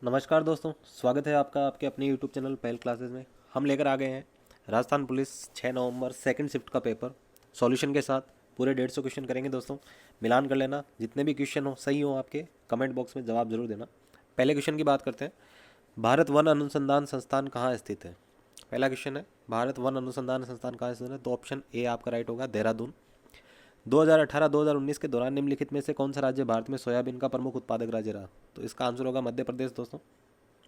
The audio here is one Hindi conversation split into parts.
नमस्कार दोस्तों, स्वागत है आपका आपके अपने यूट्यूब चैनल पहल क्लासेस में। हम लेकर आ गए हैं राजस्थान पुलिस 6 नवंबर सेकंड शिफ्ट का पेपर सॉल्यूशन के साथ। पूरे 150 क्वेश्चन करेंगे दोस्तों, मिलान कर लेना। जितने भी क्वेश्चन हो सही हो आपके, कमेंट बॉक्स में जवाब जरूर देना। पहले क्वेश्चन की बात करते हैं। भारत वन अनुसंधान संस्थान कहाँ स्थित है? पहला क्वेश्चन है, भारत वन अनुसंधान संस्थान कहाँ स्थित है? तो ऑप्शन ए आपका राइट होगा, देहरादून। 2018-2019 के दौरान निम्नलिखित में से कौन सा राज्य भारत में सोयाबीन का प्रमुख उत्पादक राज्य रहा? तो इसका आंसर होगा मध्य प्रदेश दोस्तों।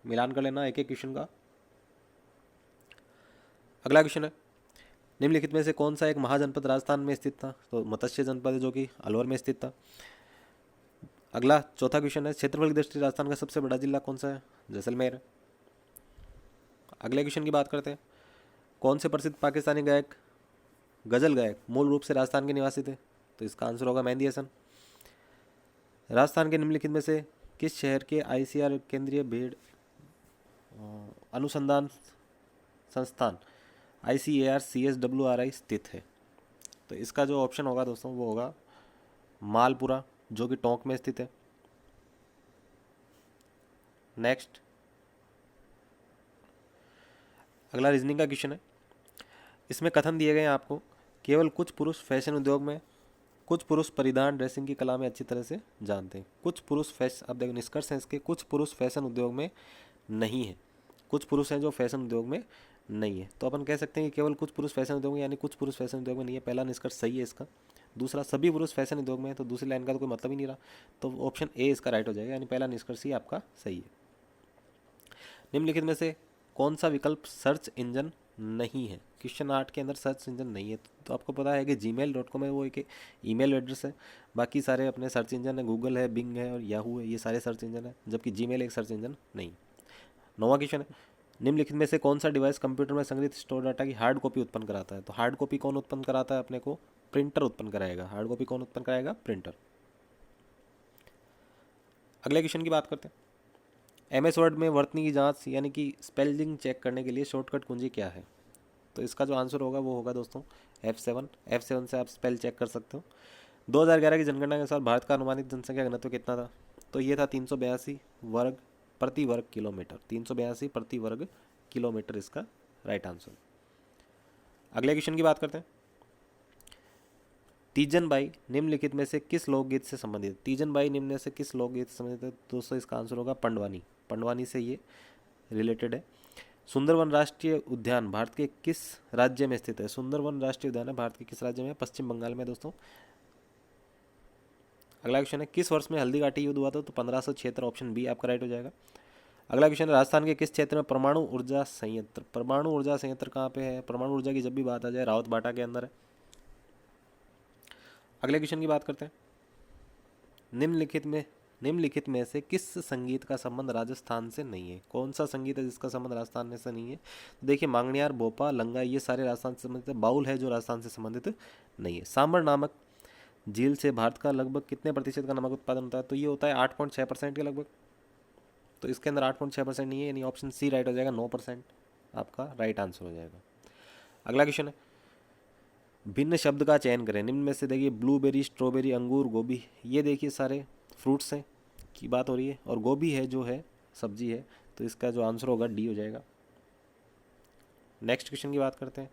मिलान कर लेना एक एक क्वेश्चन का। अगला क्वेश्चन है, निम्नलिखित में से कौन सा एक महाजनपद राजस्थान में स्थित था? तो मत्स्य जनपद है जो कि अलवर में स्थित था। अगला चौथा क्वेश्चन है, क्षेत्रफल की दृष्टि राजस्थान का सबसे बड़ा जिला कौन सा है? जैसलमेर। अगले क्वेश्चन की बात करते हैं, कौन से प्रसिद्ध पाकिस्तानी गायक गजल गायक मूल रूप से राजस्थान के निवासी थे? तो इसका आंसर होगा मेहंदी हसन। राजस्थान के निम्नलिखित में से किस शहर के आईसीआर केंद्रीय भेड़ अनुसंधान संस्थान ICAR-CSWRI स्थित है? तो इसका जो ऑप्शन होगा दोस्तों वो होगा मालपुरा, जो कि टोंक में स्थित है। नेक्स्ट, अगला रीजनिंग का क्वेश्चन है। इसमें कथन दिए गए हैं आपको, केवल कुछ पुरुष फैशन उद्योग में, कुछ पुरुष परिधान ड्रेसिंग की कला में अच्छी तरह से जानते हैं। कुछ पुरुष फैशन, अब देखो निष्कर्ष है इसके, कुछ पुरुष फैशन उद्योग में नहीं है। कुछ पुरुष हैं जो फैशन उद्योग में नहीं है। तो अपन कह सकते हैं कि केवल कुछ पुरुष फैशन उद्योग में, यानी कुछ पुरुष फैशन उद्योग में नहीं है। पहला निष्कर्ष सही है इसका। दूसरा, सभी पुरुष फैशन उद्योग में है, तो दूसरी लाइन का तो कोई मतलब ही नहीं रहा। तो ऑप्शन ए इसका राइट हो जाएगा, यानी पहला निष्कर्ष ही आपका सही है। निम्नलिखित में से कौन सा विकल्प सर्च इंजन नहीं है? क्वेश्चन 8 के अंदर सर्च इंजन नहीं है। तो आपको पता है कि gmail.com है, वो एक ईमेल एड्रेस है। बाकी सारे अपने सर्च इंजन है, गूगल है, बिंग है और याहू है, ये सारे सर्च इंजन है, जबकि जीमेल एक सर्च इंजन नहीं। नौवां क्वेश्चन है, निम्नलिखित में से कौन सा डिवाइस कंप्यूटर में संग्रहित स्टोर डाटा की हार्ड कॉपी उत्पन्न कराता है? तो हार्ड कॉपी कौन उत्पन्न कराता है अपने को? प्रिंटर उत्पन्न कराएगा। हार्ड कॉपी कौन उत्पन्न कराएगा? प्रिंटर। अगले क्वेश्चन की बात करते हैं। MS वर्ड में वर्तनी की जांच यानी कि स्पेलिंग चेक करने के लिए शॉर्टकट कुंजी क्या है? तो इसका जो आंसर होगा वो होगा दोस्तों F7। F7 से आप स्पेल चेक कर सकते हो। 2011 की जनगणना के अनुसार भारत का अनुमानित जनसंख्या घनत्व कितना था? तो ये था 382 वर्ग प्रति वर्ग किलोमीटर। 382 प्रति वर्ग किलोमीटर इसका राइट आंसर। अगले क्वेश्चन की बात करते हैं। तीजन बाई निम्नलिखित में से किस लोकगीत से संबंधित है? तीजन बाई निम्न में से किस लोकगीत से संबंधित है? दोस्तों इसका आंसर होगा पंडवानी। पंडवानी से ये रिलेटेड है। सुंदरवन राष्ट्रीय उद्यान भारत के किस राज्य में स्थित है? सुंदरवन राष्ट्रीय उद्यान है भारत के किस राज्य में? पश्चिम बंगाल में दोस्तों। अगला क्वेश्चन है, किस वर्ष में हल्दी घाटी युद्ध हुआ था? तो 1576। ऑप्शन बी आपका राइट हो जाएगा। अगला क्वेश्चन है, राजस्थान के किस क्षेत्र में परमाणु ऊर्जा संयंत्र? परमाणु ऊर्जा संयंत्र कहाँ पे है? परमाणु ऊर्जा की जब भी बात आ जाए रावत बाटा के अंदर है। अगले क्वेश्चन की बात करते हैं। निम्नलिखित में से किस संगीत का संबंध राजस्थान से नहीं है? कौन सा संगीत है जिसका संबंध राजस्थान से नहीं है? तो देखिए, मांगनियार, भोपा, लंगा, ये सारे राजस्थान से संबंधित है। बाउल है जो राजस्थान से संबंधित नहीं है। सांबर नामक झील से भारत का लगभग कितने प्रतिशत का नमक उत्पादन होता है? तो ये होता है 8.6% के लगभग। तो इसके अंदर 8.6% नहीं है, यानी ऑप्शन सी राइट हो जाएगा। 9% आपका राइट आंसर हो जाएगा। अगला क्वेश्चन है, भिन्न शब्द का चयन करें। निम्न में से देखिए, ब्लूबेरी, स्ट्रॉबेरी, अंगूर, गोभी, ये देखिए सारे फ्रूट्स हैं की बात हो रही है, और गोभी है जो है सब्जी है। तो इसका जो आंसर होगा डी हो जाएगा। नेक्स्ट क्वेश्चन की बात करते हैं।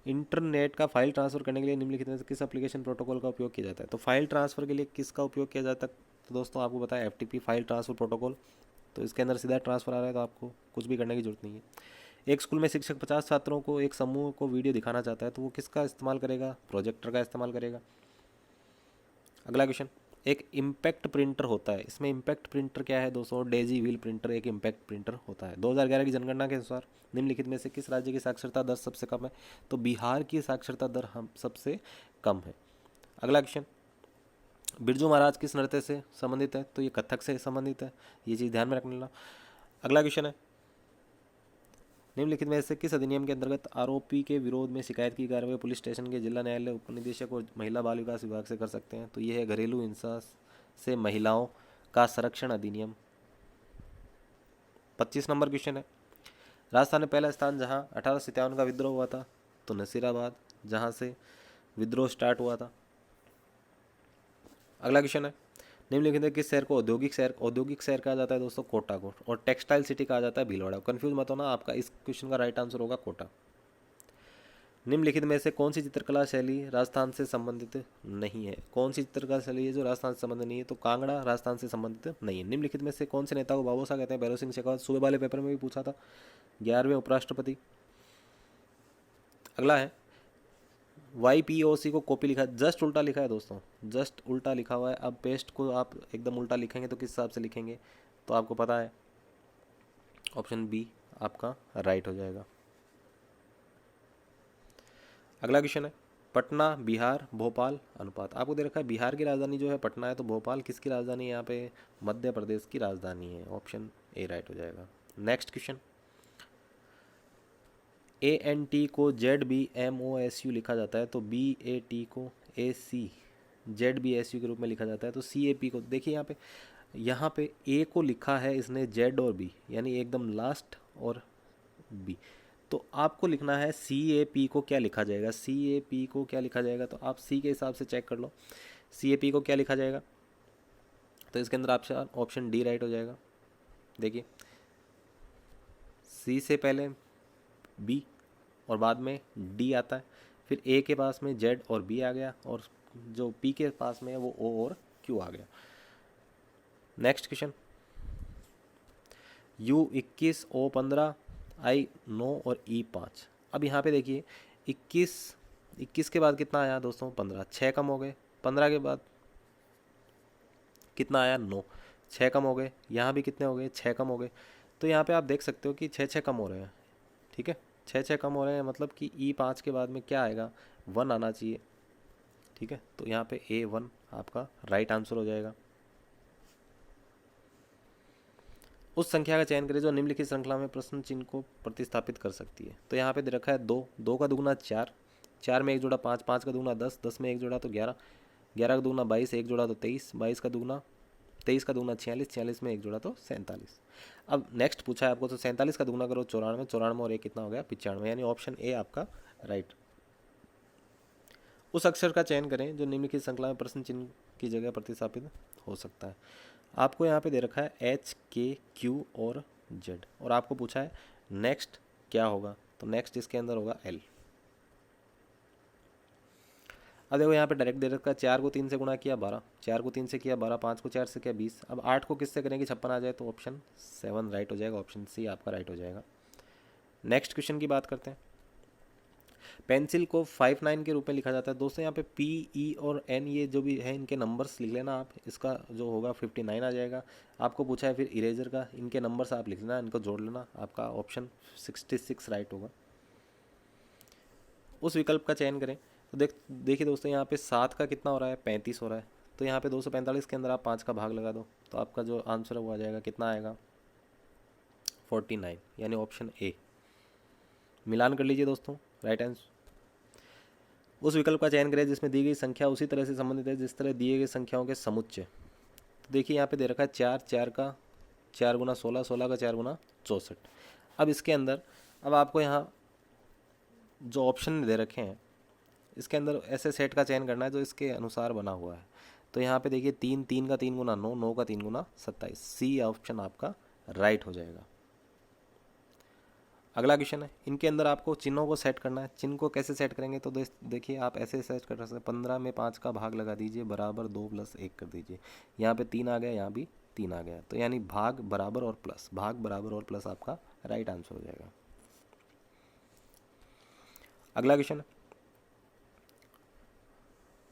इंटरनेट का फाइल ट्रांसफर करने के लिए निम्नलिखित में से किस एप्लीकेशन प्रोटोकॉल का उपयोग किया जाता है? तो फाइल ट्रांसफर के लिए किसका उपयोग किया जाता है? तो दोस्तों आपको बताया FTP, फाइल ट्रांसफर प्रोटोकॉल। तो इसके अंदर सीधा ट्रांसफर आ रहा है, तो आपको कुछ भी करने की जरूरत नहीं है। एक स्कूल में शिक्षक 50 छात्रों को एक समूह को वीडियो दिखाना चाहता है, तो वो किसका इस्तेमाल करेगा? प्रोजेक्टर का इस्तेमाल करेगा। अगला क्वेश्चन, एक इम्पैक्ट प्रिंटर होता है। इसमें इम्पैक्ट प्रिंटर क्या है दोस्तों? डेजी व्हील प्रिंटर एक इम्पैक्ट प्रिंटर होता है। 2011 की जनगणना के अनुसार निम्नलिखित में से किस राज्य की साक्षरता दर सबसे कम है? तो बिहार की साक्षरता दर हम सबसे कम है। अगला क्वेश्चन, बिरजू महाराज किस नृत्य से संबंधित है? तो ये कथक से संबंधित है, ये चीज़ ध्यान में रखना। अगला क्वेश्चन है, निम्नलिखित में से किस अधिनियम के अंतर्गत आरोपी के विरोध में शिकायत की कार्रवाई पुलिस स्टेशन के जिला न्यायालय, उपनिदेशक और महिला बाल विकास विभाग से कर सकते हैं? तो ये है घरेलू हिंसा से महिलाओं का संरक्षण अधिनियम। 25 नंबर क्वेश्चन है, राजस्थान में पहला स्थान जहां 1857 का विद्रोह हुआ था, तो नसीराबाद, जहां से विद्रोह स्टार्ट हुआ था। अगला क्वेश्चन है, निम्नलिखित में किस शहर को औद्योगिक शहर कहा जाता है दोस्तों? कोटा को। और टेक्सटाइल सिटी कहा जाता है भीलवाड़ा। कंफ्यूज मत होना, आपका इस क्वेश्चन का राइट आंसर होगा कोटा। निम्नलिखित में से कौन सी चित्रकला शैली राजस्थान से संबंधित नहीं है? कौन सी चित्रकला शैली है जो राजस्थान से संबंधित नहीं है? तो कांगड़ा राजस्थान से संबंधित नहीं है। निम्नलिखित में से कौन से नेता को बाबूसा कहते हैं? भैरव सिंह शेखावत। सुबह वाले पेपर में भी पूछा था, 11वें उपराष्ट्रपति। अगला है YPOC को कॉपी लिखा, जस्ट उल्टा लिखा है दोस्तों, जस्ट उल्टा लिखा हुआ है। अब पेस्ट को आप एकदम उल्टा लिखेंगे तो किस हिसाब से लिखेंगे तो आपको पता है, ऑप्शन बी आपका राइट हो जाएगा। अगला क्वेश्चन है पटना बिहार भोपाल अनुपात। आपको दे रखा है बिहार की राजधानी जो है पटना है, तो भोपाल किसकी राजधानी है यहाँ पे? मध्य प्रदेश की राजधानी है। ऑप्शन ए राइट हो जाएगा। नेक्स्ट क्वेश्चन, ANT को ZBMOSU लिखा जाता है, तो BAT को AC ZBSU के रूप में लिखा जाता है, तो CAP को देखिए यहाँ पे A को लिखा है इसने Z और B, यानी एकदम लास्ट और B, तो आपको लिखना है CAP को क्या लिखा जाएगा? CAP को क्या लिखा जाएगा? तो आप C के हिसाब से चेक कर लो, CAP को क्या लिखा जाएगा? तो इसके अंदर आपसे ऑप्शन डी राइट हो जाएगा। देखिए C से पहले B और बाद में D आता है, फिर A के पास में Z और B आ गया, और जो P के पास में है वो O और Q आ गया। Next question, U21 O15 I9 और E5। अब यहाँ पे देखिए 21 के बाद कितना आया दोस्तों? 15, 6 कम हो गए। 15 के बाद कितना आया? 9, 6 कम हो गए। यहाँ भी कितने हो गए? 6 कम हो गए। तो यहाँ पे आप देख सकते हो कि 6 कम हो रहे हैं, ठीक है, 6 कम हो रहे हैं, मतलब कि E5 के बाद में क्या आएगा? 1 आना चाहिए, ठीक है। तो यहाँ पे A1 आपका राइट आंसर हो जाएगा। उस संख्या का चयन करें जो निम्नलिखित श्रृंखला में प्रश्न चिन्ह को प्रतिस्थापित कर सकती है। तो यहाँ पे दे रखा है 2, 2 का दुगुना 4, 4 में एक जोड़ा 5, 5 का दुगुना 10, 10 में एक जोड़ा तो 11, 11 का दुगुना 22, एक जोड़ा तो 23, 22 का दुगुना 23 का दुगुना 46, 46 में एक जोड़ा तो 47। अब नेक्स्ट पूछा है आपको, तो 47 का दुगुना करो 94, 94 और एक कितना हो गया? 95, यानी ऑप्शन ए आपका राइट। उस अक्षर का चयन करें जो निम्नलिखित श्रृंखला में प्रश्न चिन्ह की जगह प्रतिस्थापित हो सकता है। आपको यहाँ पे दे रखा है H, K, Q और Z, और आपको पूछा है नेक्स्ट क्या होगा? तो नेक्स्ट इसके अंदर होगा L। अब देखो यहाँ पे डायरेक्ट दे रखा है 4 को 3 से गुणा किया 12, 4 को 3 से किया 12, 5 को 4 से किया 20। अब 8 को किससे करेंगे? 56 आ जाए, तो ऑप्शन 7 राइट हो जाएगा। ऑप्शन सी आपका राइट हो जाएगा। नेक्स्ट क्वेश्चन की बात करते हैं। पेंसिल को 59 के रूप में लिखा जाता है दोस्तों। यहाँ पे P, E और N ये जो भी है इनके नंबर्स लिख लेना आप, इसका जो होगा 59 आ जाएगा। आपको पूछा है फिर इरेजर का, इनके नंबर्स आप लिख लेना, इनको जोड़ लेना, आपका ऑप्शन 66 राइट होगा। उस विकल्प का चयन करें तो देखिए दोस्तों यहाँ पे 7 का कितना हो रहा है? 35 हो रहा है। तो यहाँ पे 245 के अंदर आप 5 का भाग लगा दो, तो आपका जो आंसर है वो आ जाएगा, कितना आएगा? 49, यानी ऑप्शन ए। मिलान कर लीजिए दोस्तों, राइट आंसर। उस विकल्प का चयन करें जिसमें दी गई संख्या उसी तरह से संबंधित है जिस तरह दिए गए संख्याओं के समुच्चय। तो देखिए यहाँ पे दे रखा है 4, 4 का 4 गुना 16, 16 का 4 गुना 64। अब इसके अंदर अब आपको यहाँ जो ऑप्शन दे रखे हैं इसके अंदर ऐसे सेट का चयन करना है जो इसके अनुसार बना हुआ है। तो यहाँ पे देखिए 3, 3 का 3 गुना 9, 9 का 3 गुना 27, सी ऑप्शन आपका राइट हो जाएगा। अगला क्वेश्चन है, इनके अंदर आपको चिन्हों को सेट करना है। चिन्ह को कैसे सेट करेंगे? तो देखिए आप ऐसे सेट कर सकते हैं, 15 में 5 का भाग लगा दीजिए, बराबर 2 + 1 कर दीजिए। यहाँ पे 3 आ गया, यहाँ भी 3 आ गया, तो यानी भाग बराबर और प्लस, भाग बराबर और प्लस आपका राइट आंसर हो जाएगा। अगला क्वेश्चन है,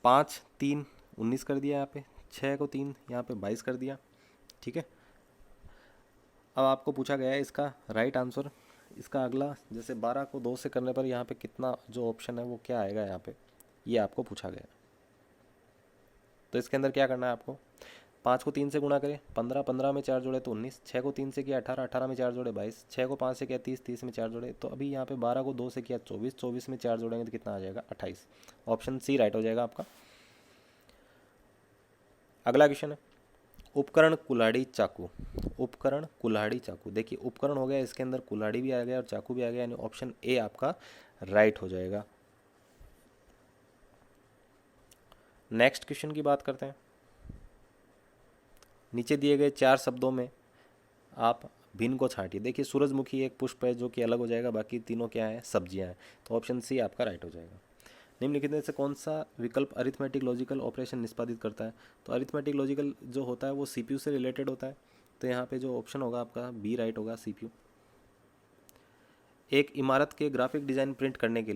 5, 3, 19 कर दिया, यहाँ पे 6 को 3 यहाँ पे 22 कर दिया, ठीक है। अब आपको पूछा गया है इसका राइट आंसर। इसका अगला जैसे 12 को 2 से करने पर यहाँ पे कितना जो ऑप्शन है वो क्या आएगा? यहाँ पे ये आपको पूछा गया। तो इसके अंदर क्या करना है आपको? 5 को 3 से गुणा करें 15, 15 में 4 जोड़े तो 19, 6 को 3 से किया 18, 18 में 4 जोड़े 22, 6 को 5 से किया 30, 30 में 4 जोड़े, तो अभी यहाँ पे 12 को 2 से किया 24, 24 में 4 जोड़ेंगे तो कितना आ जाएगा? 28। ऑप्शन सी राइट हो जाएगा आपका। अगला क्वेश्चन है, उपकरण कुल्हाड़ी चाकू। उपकरण कुल्हाड़ी चाकू, देखिए उपकरण हो गया, इसके अंदर कुल्हाड़ी भी आ गया और चाकू भी आ गया, यानी ऑप्शन ए आपका राइट हो जाएगा। नेक्स्ट क्वेश्चन की बात करते हैं। नीचे दिए गए 4 शब्दों में आप भिन्न को छांटिए। देखिए सूरजमुखी एक पुष्प है जो कि अलग हो जाएगा, बाकी तीनों क्या है, सब्जियां हैं, तो ऑप्शन सी आपका राइट हो जाएगा। निम्नलिखित में से कौन सा विकल्प अरिथमेटिक लॉजिकल ऑपरेशन निष्पादित करता है? तो अरिथमेटिक लॉजिकल जो होता है वो सीपीयू से रिलेटेड होता है, तो यहाँ पे जो ऑप्शन होगा आपका बी राइट होगा, सीपीयू। एक इमारत के ग्राफिक डिज़ाइन प्रिंट करने के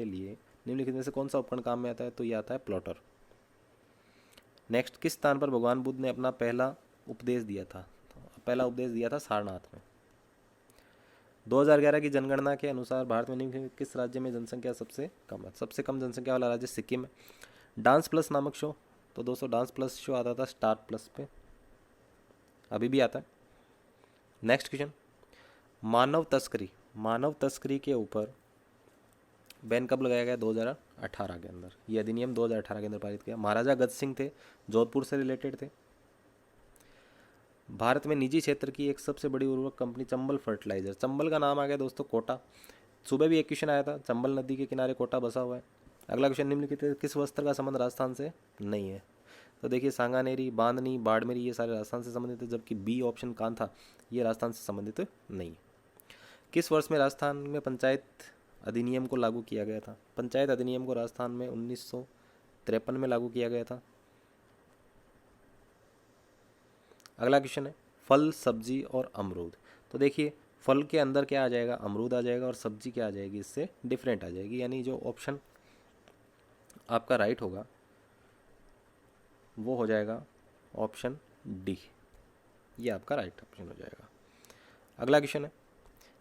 लिए निम्नलिखित में से कौन सा उपकरण काम में आता है? तो ये आता है प्लॉटर। नेक्स्ट, किस स्थान पर भगवान बुद्ध ने अपना पहला उपदेश दिया था? तो पहला उपदेश दिया था सारनाथ में। 2011 की जनगणना के अनुसार भारत में निम्नलिखित किस राज्य में जनसंख्या सबसे कम है? सबसे कम जनसंख्या वाला राज्य सिक्किम है। डांस प्लस नामक शो, तो दोस्तों डांस प्लस शो आता था स्टार प्लस पे, अभी भी आता है। नेक्स्ट क्वेश्चन, मानव तस्करी के ऊपर बैन कब लगाया गया? 2018 के अंदर। ये अधिनियम 2018 के अंदर पारित किया। महाराजा गज सिंह थे, जोधपुर से रिलेटेड थे। भारत में निजी क्षेत्र की एक सबसे बड़ी उर्वरक कंपनी चंबल फर्टिलाइजर, चंबल का नाम आ गया दोस्तों कोटा। सुबह भी एक क्वेश्चन आया था, चंबल नदी के किनारे कोटा बसा हुआ है। अगला क्वेश्चन, निम्नलिखित किस वस्त्र का संबंध राजस्थान से नहीं है? तो देखिए सांगानेरी, बांधनी, बाड़मेरी ये सारे राजस्थान से संबंधित है, जबकि बी ऑप्शन कांथा ये राजस्थान से संबंधित नहीं है। किस वर्ष में राजस्थान में पंचायत अधिनियम को लागू किया गया था? पंचायत अधिनियम को राजस्थान में 1953 में लागू किया गया था। अगला क्वेश्चन है, फल, सब्जी और अमरूद। तो देखिए फल के अंदर क्या आ जाएगा? अमरूद आ जाएगा, और सब्जी क्या आ जाएगी? इससे डिफरेंट आ जाएगी, यानी जो ऑप्शन आपका राइट होगा वो हो जाएगा ऑप्शन डी, ये आपका राइट ऑप्शन हो जाएगा। अगला क्वेश्चन है,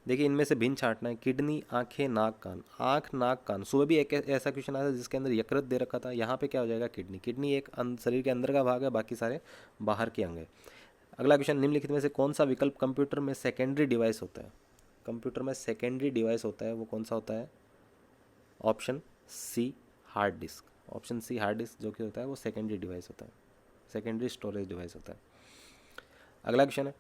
देखिए इनमें से भिन्न छांटना है। किडनी, आंखें, नाक, कान। आंख, नाक, कान, सुबह भी एक ऐसा क्वेश्चन आया था जिसके अंदर यकृत दे रखा था, यहाँ पे क्या हो जाएगा? किडनी। किडनी एक शरीर के अंदर का भाग है, बाकी सारे बाहर के अंग है। अगला क्वेश्चन, निम्नलिखित में से कौन सा विकल्प कंप्यूटर में सेकेंडरी डिवाइस होता है? कंप्यूटर में सेकेंडरी डिवाइस होता है वो कौन सा होता है? Option C, hard disk. Option C, hard disk जो कि होता है वो सेकेंडरी डिवाइस होता है, सेकेंडरी स्टोरेज डिवाइस होता है। अगला क्वेश्चन है,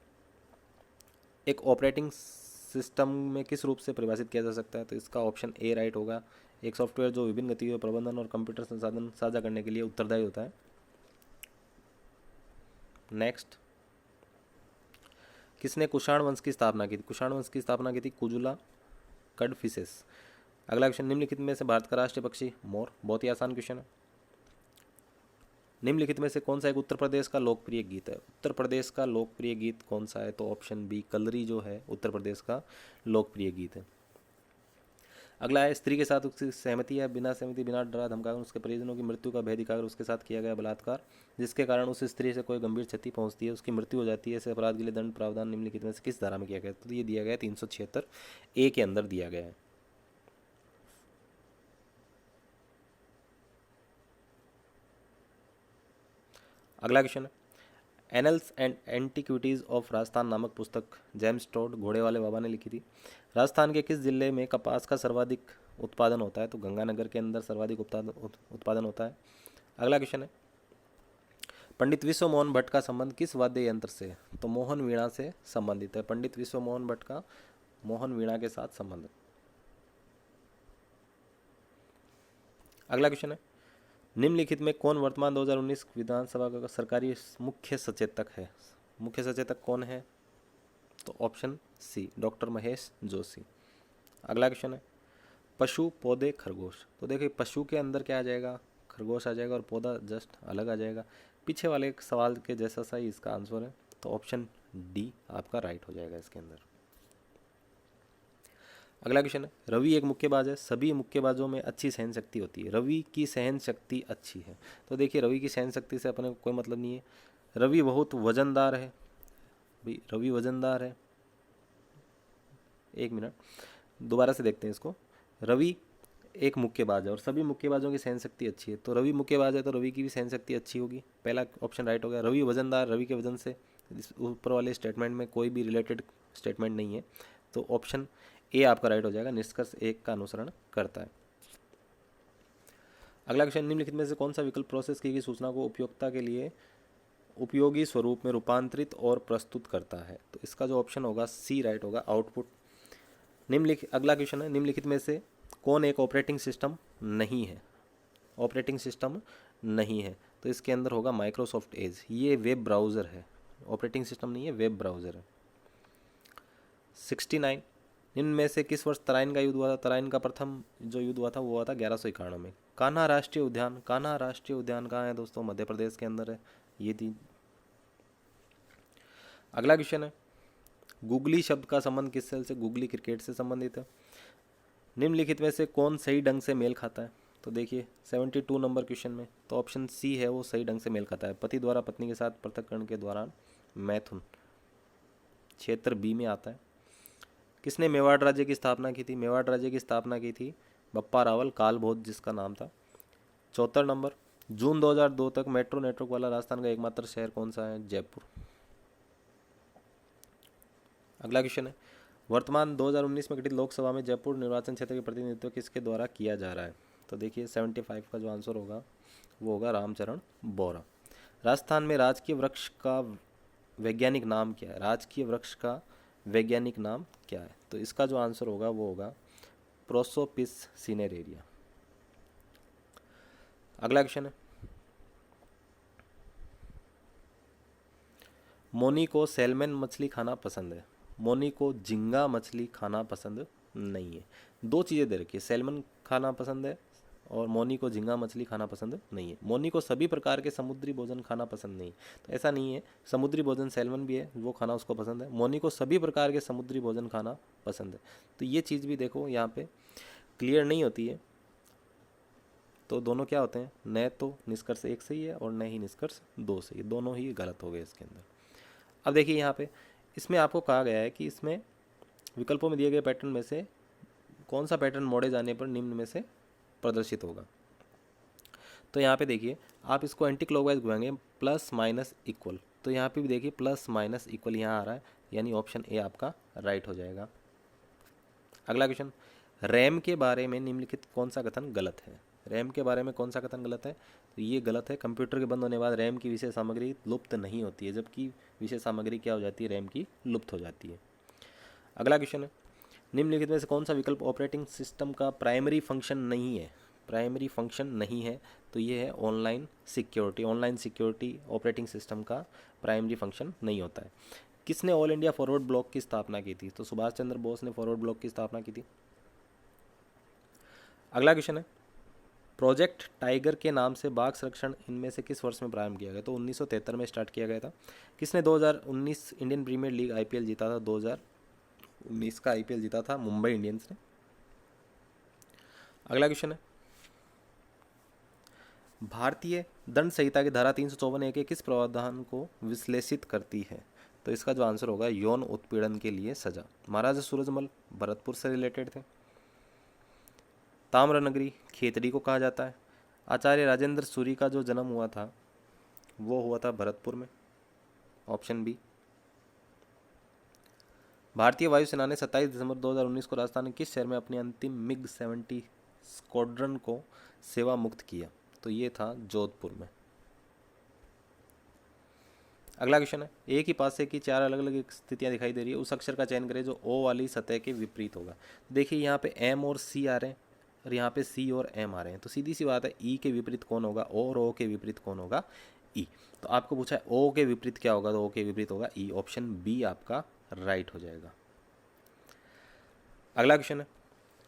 एक ऑपरेटिंग सिस्टम में किस रूप से परिभाषित किया जा सकता है? तो इसका ऑप्शन ए राइट होगा, एक सॉफ्टवेयर जो विभिन्न गतिविधियों प्रबंधन और कंप्यूटर संसाधन साझा करने के लिए उत्तरदायी होता है। नेक्स्ट, किसने कुषाण वंश की स्थापना की थी? कुषाण वंश की स्थापना की थी कुजुला कडफिसेस। अगला क्वेश्चन, निम्नलिखित में से भारत का राष्ट्रीय पक्षी मोर। बहुत ही आसान क्वेश्चन है। निम्नलिखित में से कौन सा एक उत्तर प्रदेश का लोकप्रिय गीत है? उत्तर प्रदेश का लोकप्रिय गीत कौन सा है? तो ऑप्शन बी, कलरी जो है उत्तर प्रदेश का लोकप्रिय गीत है। अगला है, स्त्री के साथ उसकी सहमति या बिना सहमति, बिना डरा धमकाकर उसके परिजनों की मृत्यु का भय दिखाकर उसके साथ किया गया बलात्कार, जिसके कारण उस स्त्री से कोई गंभीर क्षति पहुंचती है, उसकी मृत्यु हो जाती है, ऐसे अपराध के लिए दंड प्रावधान निम्नलिखित में से किस धारा में किया गया? तो ये दिया गया 376 ए के अंदर दिया गया है। अगला क्वेश्चन है, annuls and antiquities of Rajasthan नामक पुस्तक जेम्स टोड घोड़े वाले बाबा ने लिखी थी। राजस्थान के किस जिले में कपास का सर्वाधिक उत्पादन होता है? तो गंगानगर के अंदर सर्वाधिक उत्पादन होता है। अगला क्वेश्चन है, पंडित विश्व मोहन भट्ट का संबंध किस वाद्य यंत्र से है? तो मोहन वीणा से संबंधित है। पंडित विश्व मोहन भट्ट का मोहन वीणा के साथ संबंध। अगला क्वेश्चन है, निम्नलिखित में कौन वर्तमान 2019 विधानसभा का सरकारी मुख्य सचेतक है? मुख्य सचेतक कौन है? तो option C, doctor Mahesh Joshi. अगला क्वेश्चन है, पशु, पौधे, खरगोश। तो देखिए पशु के अंदर क्या आ जाएगा? खरगोश आ जाएगा, और पौधा जस्ट अलग आ जाएगा। पीछे वाले सवाल के जैसा सा ही इसका आंसर है, तो ऑप्शन डी आपका राइट हो जाएगा इसके अंदर। अगला क्वेश्चन है, रवि एक मुक्केबाज है, सभी मुक्केबाजों में अच्छी सहन शक्ति होती है, रवि की सहन शक्ति अच्छी है। तो देखिए रवि की सहन शक्ति से अपने कोई मतलब नहीं है। रवि बहुत वजनदार है, भाई रवि वजनदार है। एक मिनट, दोबारा से देखते हैं इसको। रवि एक मुक्केबाज है और सभी मुक्केबाजों की सहन शक्ति अच्छी है, तो रवि मुक्केबाज है तो रवि की भी सहन शक्ति अच्छी होगी। पहला ऑप्शन राइट हो गया। रवि वजनदार, रवि के वजन से ऊपर वाले स्टेटमेंट में कोई भी रिलेटेड स्टेटमेंट नहीं है, तो ऑप्शन ए आपका राइट हो जाएगा, निष्कर्ष एक का अनुसरण करता है। अगला क्वेश्चन, निम्नलिखित में से कौन सा विकल्प प्रोसेस की गई सूचना को उपयोक्ता के लिए उपयोगी स्वरूप में रूपांतरित और प्रस्तुत करता है? तो इसका जो ऑप्शन होगा सी राइट होगा, आउटपुट। अगला क्वेश्चन है, निम्नलिखित में से कौन एक ऑपरेटिंग सिस्टम नहीं है? ऑपरेटिंग सिस्टम नहीं है, तो इसके अंदर होगा माइक्रोसॉफ्ट एज। ये वेब ब्राउज़र है, ऑपरेटिंग सिस्टम नहीं है, वेब ब्राउज़र है। 69, निम्न में से किस वर्ष तराइन का युद्ध हुआ था? तराइन का प्रथम जो युद्ध हुआ था वो हुआ था 1191 में। कान्हा राष्ट्रीय उद्यान, कान्हा राष्ट्रीय उद्यान कहाँ है दोस्तों? मध्य प्रदेश के अंदर है। ये थी। अगला क्वेश्चन है, गूगली शब्द का संबंध किस खेल से? गूगली क्रिकेट से संबंधित है। निम्नलिखित में से कौन सही ढंग से मेल खाता है? तो देखिए 72 नंबर क्वेश्चन में तो ऑप्शन सी है, वो सही ढंग से मेल खाता है। पति द्वारा पत्नी के साथ पृथक्करण के दौरान मैथुन, क्षेत्र बी में आता है। किसने मेवाड़ राज्य की स्थापना की थी? मेवाड़ राज्य की स्थापना की थी बप्पा रावल, कालभोज जिसका नाम था। 74 नंबर, जून 2002 तक मेट्रो नेटवर्क वाला राजस्थान का एकमात्र शहर कौन सा है? जयपुर। अगला क्वेश्चन है, वर्तमान 2019 में गठित लोकसभा में जयपुर निर्वाचन क्षेत्र के प्रतिनिधित्व किसके द्वारा किया जा रहा है? तो देखिए 75 का जो आंसर होगा वो होगा रामचरण बोरा। राजस्थान में राजकीय वृक्ष का वैज्ञानिक नाम क्या है? राजकीय वृक्ष का वैज्ञानिक नाम क्या है? तो इसका जो आंसर होगा वो होगा प्रोसोपिस सिनेरेरिया। अगला क्वेश्चन है, मोनी को सैल्मन मछली खाना पसंद है, मोनी को झींगा मछली खाना पसंद नहीं है। दो चीज़ें दे रखी है, सैल्मन खाना पसंद है और मोनी को झींगा मछली खाना पसंद नहीं है। मोनी को सभी प्रकार के समुद्री भोजन खाना पसंद नहीं, तो ऐसा नहीं है, समुद्री भोजन सैल्मन भी है वो खाना उसको पसंद है। मोनी को सभी प्रकार के समुद्री भोजन खाना पसंद है। तो ये चीज़ भी देखो यहाँ पे क्लियर नहीं होती है, तो दोनों क्या होते हैं? न तो निष्कर्ष एक सही है और न ही निष्कर्ष दो सही है, दोनों ही गलत हो गए इसके अंदर। अब देखिए यहाँ पे इसमें आपको कहा गया है कि इसमें विकल्पों में दिए गए पैटर्न में से कौन सा पैटर्न मोड़े जाने पर निम्न में से प्रदर्शित होगा। तो यहाँ पे देखिए आप इसको एंटी क्लॉकवाइज घुमाएंगे, प्लस माइनस इक्वल, तो यहाँ पे भी देखिए प्लस माइनस इक्वल यहाँ आ रहा है, यानी ऑप्शन ए आपका राइट हो जाएगा। अगला क्वेश्चन, रैम के बारे में निम्नलिखित कौन सा कथन गलत है? रैम के बारे में कौन सा कथन गलत है? तो ये गलत है, कंप्यूटर के बंद होने के बाद रैम की विशेष सामग्री लुप्त नहीं होती है, जबकि विशेष सामग्री क्या हो जाती है? रैम की लुप्त हो जाती है। अगला क्वेश्चन है, निम्नलिखित में से कौन सा विकल्प ऑपरेटिंग सिस्टम का प्राइमरी फंक्शन नहीं है? प्राइमरी फंक्शन नहीं है, तो ये है online security. Online security operating system का प्राइमरी फंक्शन नहीं होता है। किसने ऑल इंडिया फॉरवर्ड ब्लॉक की स्थापना की थी? तो सुभाष चंद्र बोस ने फॉरवर्ड ब्लॉक की स्थापना की थी। अगला क्वेश्चन है, प्रोजेक्ट टाइगर के नाम से बाघ संरक्षण इनमें से किस वर्ष में प्रारंभ किया गया? तो 1973 में स्टार्ट किया गया था। किसने 2019 इंडियन प्रीमियर लीग आईपीएल जीता था? 2019 का आईपीएल जीता था मुंबई इंडियंस ने। अगला क्वेश्चन है, भारतीय दंड संहिता की धारा 354 के किस प्रावधान को विश्लेषित करती है? तो इसका जो आंसर होगा यौन उत्पीड़न के लिए सजा। महाराजा सूरजमल भरतपुर से रिलेटेड थे। ताम्रनगरी खेतड़ी को कहा जाता है। आचार्य राजेंद्र सूरी का जो जन्म हुआ था वो हुआ था भरतपुर में, ऑप्शन बी। भारतीय वायुसेना ने 27 दिसंबर 2019 को राजस्थान के किस शहर में अपनी अंतिम मिग 70 स्क्वाड्रन को सेवा मुक्त किया? तो ये था जोधपुर में। अगला क्वेश्चन है, एक ही पासे की चार अलग अलग स्थितियां दिखाई दे रही है, उस अक्षर का चयन करें जो ओ वाली सतह के विपरीत होगा। देखिए यहाँ पे एम और सी आ रहे हैं और यहाँ पे सी और एम आ रहे हैं, तो सीधी सी बात है ई के विपरीत कौन होगा? ओ, और ओ के विपरीत कौन होगा? ई। तो आपको पूछा है ओ के विपरीत क्या होगा, तो ओ के विपरीत होगा ई, ऑप्शन बी आपका राइट हो जाएगा। अगला क्वेश्चन है,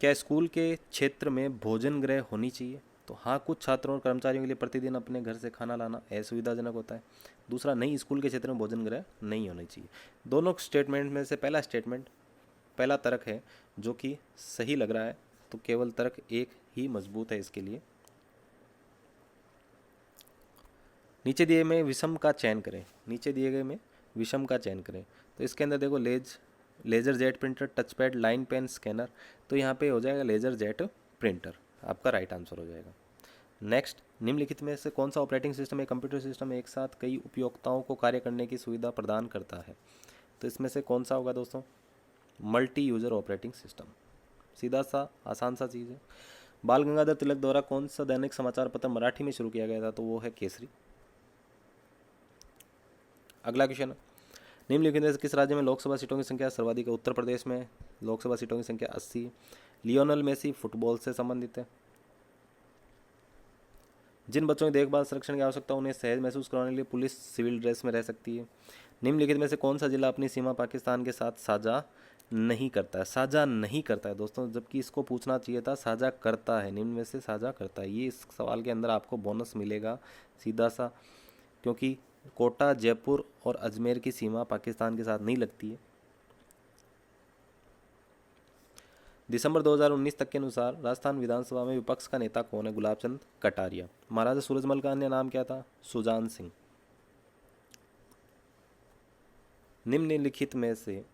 क्या स्कूल के क्षेत्र में भोजन गृह होनी चाहिए? तो हाँ, कुछ छात्रों और कर्मचारियों के लिए प्रतिदिन अपने घर से खाना लाना असुविधाजनक होता है। दूसरा, नहीं, स्कूल के क्षेत्र में भोजन गृह नहीं होनी चाहिए। दोनों स्टेटमेंट में से पहला स्टेटमेंट, पहला तर्क है जो कि सही लग रहा है, तो केवल तर्क एक ही मजबूत है इसके लिए। नीचे दिए में विषम का चयन करें, नीचे दिए गए में विषम का चयन करें। तो इसके अंदर देखो laser jet printer, touch pad, line pen, scanner, तो यहाँ पे हो जाएगा लेजर जेट प्रिंटर, आपका राइट आंसर हो जाएगा। नेक्स्ट, निम्नलिखित में से कौन सा ऑपरेटिंग सिस्टम एक कंप्यूटर सिस्टम एक साथ कई उपयोक्ताओं को कार्य करने की सुविधा प्रदान करता है? तो इसमें से कौन सा होगा दोस्तों? Multi user operating system. सीधा सा आसान सा चीज़ है। बाल गंगाधर तिलक द्वारा कौन सा दैनिक समाचार पत्र मराठी में शुरू किया गया था? तो वो है केसरी। अगला क्वेश्चन है, निम्नलिखित में से किस राज्य में लोकसभा सीटों की संख्या सर्वाधिक है? उत्तर प्रदेश में लोकसभा सीटों की संख्या 80। लियोनल मेसी फुटबॉल से संबंधित है। जिन बच्चों की देखभाल संरक्षण की आवश्यकता उन्हें सहज महसूस कराने के लिए पुलिस सिविल ड्रेस में रह सकती है। निम्नलिखित में से कौन सा जिला अपनी सीमा पाकिस्तान के साथ साझा नहीं करता है? साझा नहीं करता है दोस्तों, जबकि इसको पूछना चाहिए था साझा करता है। निम्न में से साझा करता है, ये इस सवाल के अंदर आपको बोनस मिलेगा सीधा सा, क्योंकि कोटा, जयपुर और अजमेर की सीमा पाकिस्तान के साथ नहीं लगती है। दिसंबर 2019 तक के अनुसार राजस्थान विधानसभा में विपक्ष का नेता कौन है? गुलाब चंद कटारिया। महाराजा सूरजमल का अन्य नाम क्या था? सुजान सिंह। निम्नलिखित में से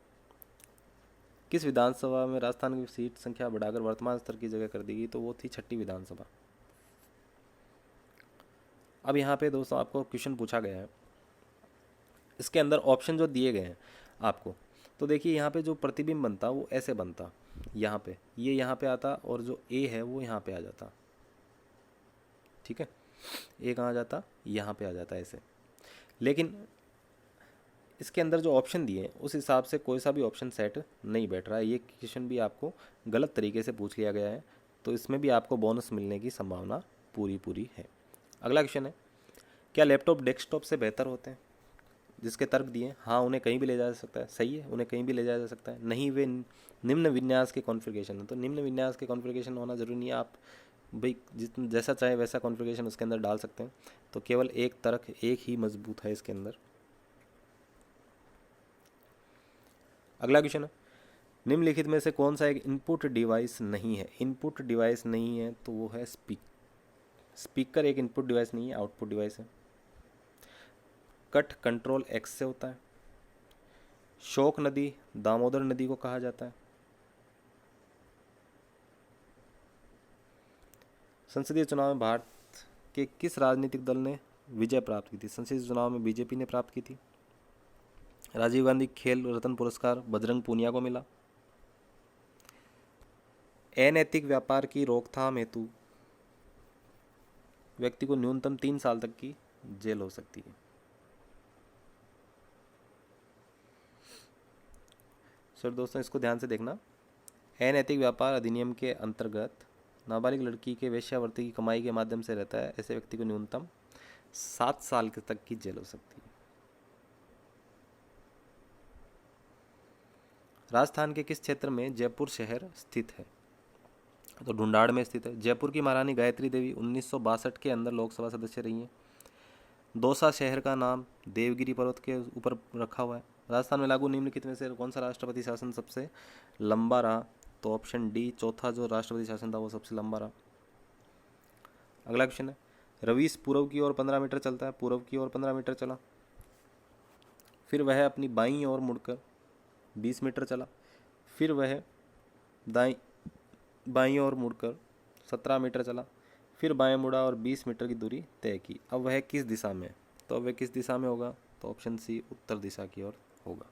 किस विधानसभा में राजस्थान की सीट संख्या बढ़ाकर वर्तमान स्तर की जगह कर दी गई? तो वो थी 6ठी विधानसभा। अब यहाँ पे दोस्तों आपको क्वेश्चन पूछा गया है, इसके अंदर ऑप्शन जो दिए गए हैं आपको, तो देखिए यहाँ पे जो प्रतिबिंब बनता वो ऐसे बनता, यहाँ पे ये यहाँ पे आता और जो ए है वो यहाँ पे आ जाता, ठीक है। ए कहाँ आ जाता? यहाँ पे आ जाता ऐसे। लेकिन इसके अंदर जो ऑप्शन दिए हैं उस हिसाब से कोई सा भी ऑप्शन सेट नहीं बैठ रहा है। ये क्वेश्चन भी आपको गलत तरीके से पूछ लिया गया है, तो इसमें भी आपको बोनस मिलने की संभावना पूरी है। अगला क्वेश्चन है, क्या लैपटॉप डेस्कटॉप से बेहतर होते हैं? जिसके तर्क दिए, हाँ उन्हें कहीं भी ले जा सकता है, सही है, उन्हें कहीं भी ले जाया जा सकता है। नहीं, वे निम्न विन्यास के कॉन्फ़िगरेशन है। तो निम्न विन्यास के कॉन्फ़िगरेशन होना ज़रूरी नहीं है, आप भाई जितना जैसा चाहे वैसा कॉन्फ़िगरेशन उसके अंदर डाल सकते हैं। तो केवल एक तर्क, एक ही मजबूत है इसके अंदर। अगला क्वेश्चन है, निम्नलिखित में से कौन सा एक इनपुट डिवाइस नहीं है? इनपुट डिवाइस नहीं है तो वो है स्पीकर एक इनपुट डिवाइस नहीं है, आउटपुट डिवाइस है। कट कंट्रोल एक्स से होता है। शोक नदी दामोदर नदी को कहा जाता है। संसदीय चुनाव में भारत के किस राजनीतिक दल ने विजय प्राप्त की थी? संसदीय चुनाव में बीजेपी ने प्राप्त की थी। राजीव गांधी खेल रत्न पुरस्कार बजरंग पूनिया को मिला। अनैतिक व्यापार की रोकथाम हेतु व्यक्ति को न्यूनतम 3 साल तक की जेल हो सकती है। सर दोस्तों इसको ध्यान से देखना। अनैतिक व्यापार अधिनियम के अंतर्गत नाबालिग लड़की के वेश्यावृत्ति की कमाई के माध्यम से रहता है, ऐसे व्यक्ति को न्यूनतम 7 साल तक की जेल हो सकती है। राजस्थान के किस क्षेत्र में जयपुर शहर स्थित है? तो ढूंढाड़ में स्थित है। जयपुर की महारानी गायत्री देवी 1962 के अंदर लोकसभा सदस्य रही हैं। दौसा शहर का नाम देवगिरी पर्वत के ऊपर रखा हुआ है। राजस्थान में लागू निम्नलिखित में से कौन सा राष्ट्रपति शासन सबसे लंबा रहा? तो ऑप्शन डी, चौथा जो राष्ट्रपति शासन था वो सबसे लंबा रहा। अगला क्वेश्चन है, रवीश पूर्व की ओर 15 मीटर चलता है, पूर्व की ओर 15 मीटर चला, फिर वह अपनी बाईं ओर मुड़कर 20 मीटर चला, फिर वह बाईं ओर मुड़कर 17 मीटर चला, फिर बाएं मुड़ा और 20 मीटर की दूरी तय की। अब वह किस दिशा में है? तो अब वह किस दिशा में होगा? तो ऑप्शन सी, उत्तर दिशा की ओर होगा।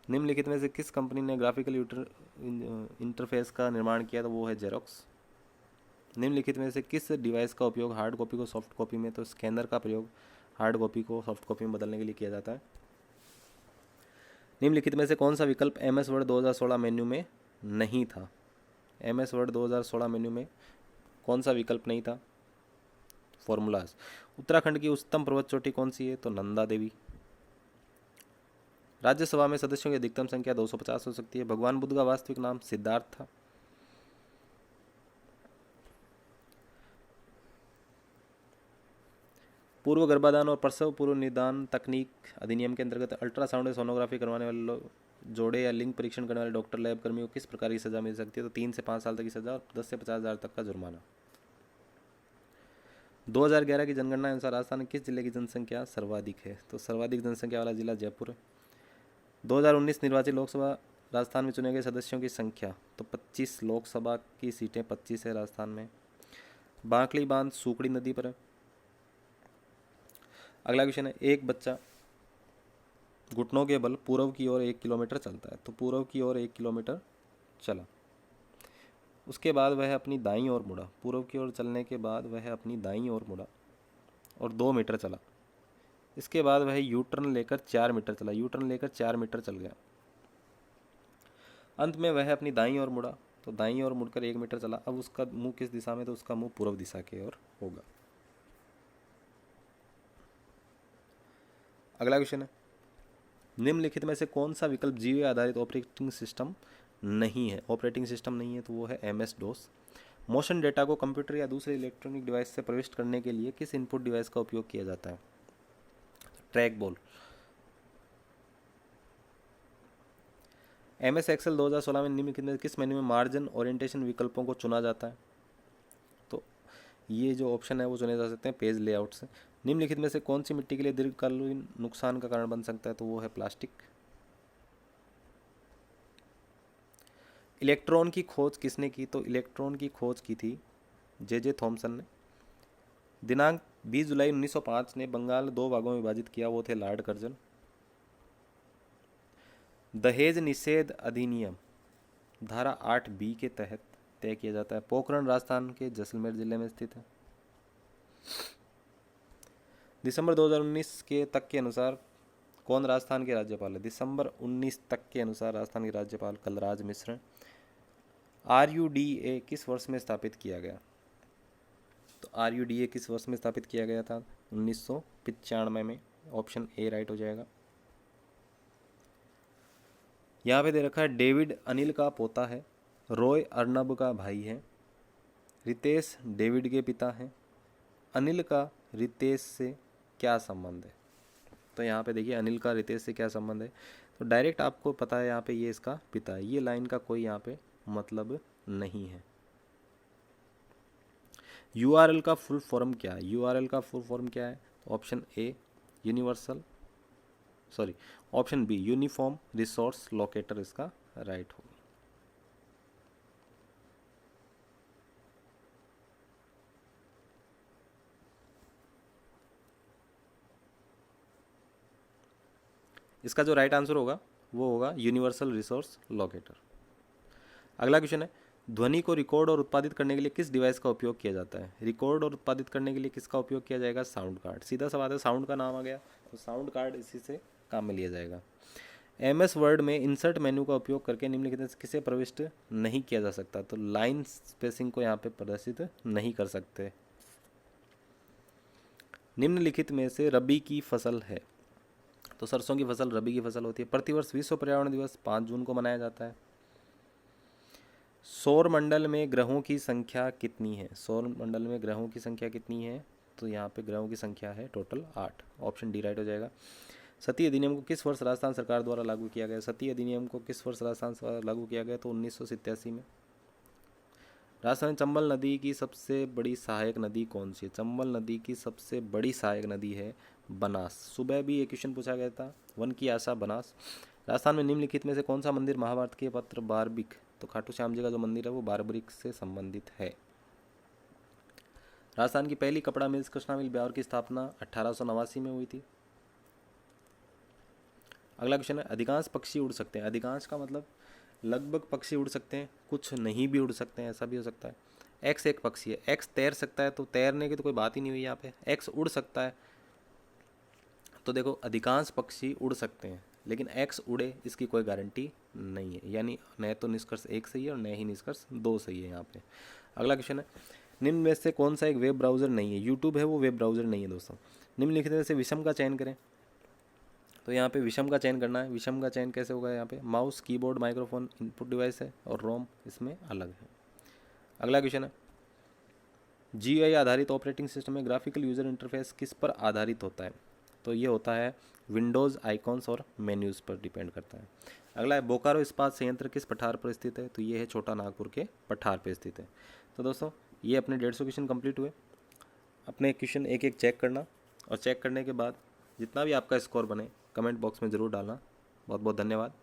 निम्नलिखित में से किस कंपनी ने ग्राफिकल इंटरफेस का निर्माण किया? तो वो है जेरोक्स। निम्नलिखित में से किस डिवाइस का उपयोग हार्ड कॉपी को सॉफ्ट कॉपी में? तो स्कैनर का प्रयोग हार्ड कॉपी को सॉफ्ट कॉपी में बदलने के लिए किया जाता है। निम्नलिखित में से कौन सा विकल्प MS वर्ड 2016 मेन्यू में नहीं था? MS वर्ड 2016 मेन्यू में कौन सा विकल्प नहीं था? फॉर्मूलाज। उत्तराखंड की उच्चतम पर्वत चोटी कौन सी है? तो नंदा देवी। राज्यसभा में सदस्यों की अधिकतम संख्या 250 हो सकती है। भगवान बुद्ध का वास्तविक नाम सिद्धार्थ था। पूर्व गर्भाधान और प्रसव पूर्व निदान तकनीक अधिनियम के अंतर्गत अल्ट्रासाउंड या सोनोग्राफी करवाने वाले जोड़े या लिंग परीक्षण करने वाले डॉक्टर लैब कर्मियों को किस प्रकार की सजा मिल सकती है? तो 3 से 5 साल तक की सजा और 10 से 50,000 तक का जुर्माना। 2011 की जनगणना के अनुसार राजस्थान में किस जिले की जनसंख्या सर्वाधिक है? तो सर्वाधिक जनसंख्या वाला जिला जयपुर है। 2019 निर्वाचित लोकसभा राजस्थान में चुने गए सदस्यों की संख्या, तो 25 लोकसभा की सीटें 25 है राजस्थान में। बांकली बांध सूकड़ी नदी पर है। अगला क्वेश्चन है, एक बच्चा घुटनों के बल पूर्व की ओर 1 किलोमीटर चलता है, तो पूर्व की ओर 1 किलोमीटर चला, उसके बाद वह अपनी दाईं ओर मुड़ा। पूर्व की ओर चलने के बाद वह अपनी दाईं ओर मुड़ा और 2 मीटर चला। इसके बाद वह यू टर्न लेकर 4 मीटर चला, यू टर्न लेकर 4 मीटर चल गया। अंत में वह अपनी दाईं ओर मुड़ा तो दाईं ओर मुड़कर 1 मीटर चला। अब उसका मुंह किस दिशा में, तो उसका मुंह पूर्व दिशा की ओर होगा। अगला क्वेश्चन है, निम्नलिखित में से कौन सा विकल्प जीओए आधारित ऑपरेटिंग सिस्टम नहीं है? ऑपरेटिंग सिस्टम नहीं है तो वो है MS DOS। मोशन डेटा को कंप्यूटर या दूसरे इलेक्ट्रॉनिक डिवाइस से प्रविष्ट करने के लिए किस इनपुट डिवाइस का उपयोग किया जाता है? Track ball. MS एक्सेल 2016 में निम्नलिखित में किस मेन्यू में मार्जिन ओरिएंटेशन विकल्पों को चुना जाता है? तो ये जो ऑप्शन है वो चुने जा सकते हैं पेज लेआउट से। निम्नलिखित में से कौन सी मिट्टी के लिए दीर्घकालीन नुकसान का कारण बन सकता है? तो वो है प्लास्टिक। इलेक्ट्रॉन की खोज किसने की? तो इलेक्ट्रॉन की खोज की थी JJ थॉमसन ने। दिनांक 20 जुलाई 1905 ने बंगाल 2 भागों में विभाजित किया, वो थे लॉर्ड कर्जन। दहेज निषेध अधिनियम धारा 8B के तहत तय किया जाता है। पोखरण राजस्थान के जैसलमेर जिले में स्थित है। दिसंबर 2019 के तक के अनुसार कौन राजस्थान के राज्यपाल है? दिसंबर 19 तक के अनुसार राजस्थान के राज्यपाल कलराज मिश्र। RUDA किस वर्ष में स्थापित किया गया? तो RUDA किस वर्ष में स्थापित किया गया था? 1995 में। ऑप्शन A राइट हो जाएगा। यहाँ पे दे रखा है डेविड अनिल का पोता है, रॉय अर्नब का भाई है, रितेश डेविड के पिता हैं, अनिल का रितेश से क्या संबंध है? तो यहाँ पे देखिए अनिल का रितेश से क्या संबंध है, तो डायरेक्ट आपको पता है यहाँ पे ये इसका पिता है। ये लाइन का कोई यहाँ पे मतलब नहीं है। URL का फुल फॉर्म क्या है? URL का फुल फॉर्म क्या है? Option A option B uniform resource locator इसका राइट होगा। इसका जो राइट आंसर होगा वो होगा यूनिवर्सल रिसोर्स लोकेटर। अगला क्वेश्चन है, ध्वनि को रिकॉर्ड और उत्पादित करने के लिए किस डिवाइस का उपयोग किया जाता है? रिकॉर्ड और उत्पादित करने के लिए किसका उपयोग किया जाएगा? Sound card. सीधा सा बात है, साउंड का नाम आ गया तो साउंड कार्ड इसी से काम में लिया जाएगा। MS वर्ड में इंसर्ट मेन्यू का उपयोग करके निम्नलिखित में से किसे प्रविष्ट नहीं किया जा सकता? तो लाइन स्पेसिंग को यहाँ पे प्रदर्शित नहीं कर सकते। निम्नलिखित में से रबी की फसल है? तो सरसों की फसल रबी की फसल होती है। प्रतिवर्ष विश्व पर्यावरण दिवस 5 जून को मनाया जाता है। सौर मंडल में ग्रहों की संख्या कितनी है? सौर मंडल में ग्रहों की संख्या कितनी है? तो यहाँ पे ग्रहों की संख्या है टोटल 8। ऑप्शन D राइट हो जाएगा। सती अधिनियम को किस वर्ष राजस्थान सरकार द्वारा लागू किया गया? सती अधिनियम को किस वर्ष राजस्थान से लागू किया गया? तो 1987 में। राजस्थान में चंबल नदी की सबसे बड़ी सहायक नदी कौन सी है? चंबल नदी की सबसे बड़ी सहायक नदी है बनास। सुबह भी एक क्वेश्चन पूछा गया था, वन की आशा बनास। राजस्थान में निम्नलिखित में से कौन सा मंदिर महाभारत के पत्र बारबिक, तो खाटू श्याम जी का जो मंदिर है वो बारबरिक से संबंधित है। राजस्थान की पहली कपड़ा मिल्स कृष्णा मिल ब्यावर की स्थापना 1889 में हुई थी। अगला क्वेश्चन है, अधिकांश पक्षी उड़ सकते हैं? अधिकांश का मतलब लगभग पक्षी उड़ सकते हैं, कुछ नहीं भी उड़ सकते हैं, ऐसा भी हो सकता है। X एक पक्षी है, X तैर सकता है, तो तैरने की तो कोई बात ही नहीं हुई यहाँ पे। X उड़ सकता है, तो देखो अधिकांश पक्षी उड़ सकते हैं लेकिन X उड़े इसकी कोई गारंटी नहीं है, यानी न तो निष्कर्ष 1 सही है और न ही निष्कर्ष 2 सही है यहाँ पे। अगला क्वेश्चन है, निम्न में से कौन सा एक वेब ब्राउज़र नहीं है? यूट्यूब है वो वेब ब्राउज़र नहीं है दोस्तों। निम्नलिखित में से विषम का चयन करें, तो यहाँ पे विषम का चयन करना है। विषम का चयन कैसे होगा? यहाँ पे mouse, keyboard, microphone input device है और रोम इसमें अलग है। अगला क्वेश्चन है, GUI आधारित ऑपरेटिंग सिस्टम में ग्राफिकल यूज़र इंटरफेस किस पर आधारित होता है? तो ये होता है विंडोज़ आइकॉन्स और मेन्यूज़ पर डिपेंड करता है। अगला है, बोकारो इस्पात संयंत्र किस पठार पर स्थित है? तो ये है छोटा नागपुर के पठार पर स्थित है। तो दोस्तों ये अपने 150 क्वेश्चन कंप्लीट हुए। अपने क्वेश्चन एक एक चेक करना और चेक करने के बाद जितना भी आपका स्कोर बने कमेंट बॉक्स में ज़रूर डालना। बहुत बहुत धन्यवाद।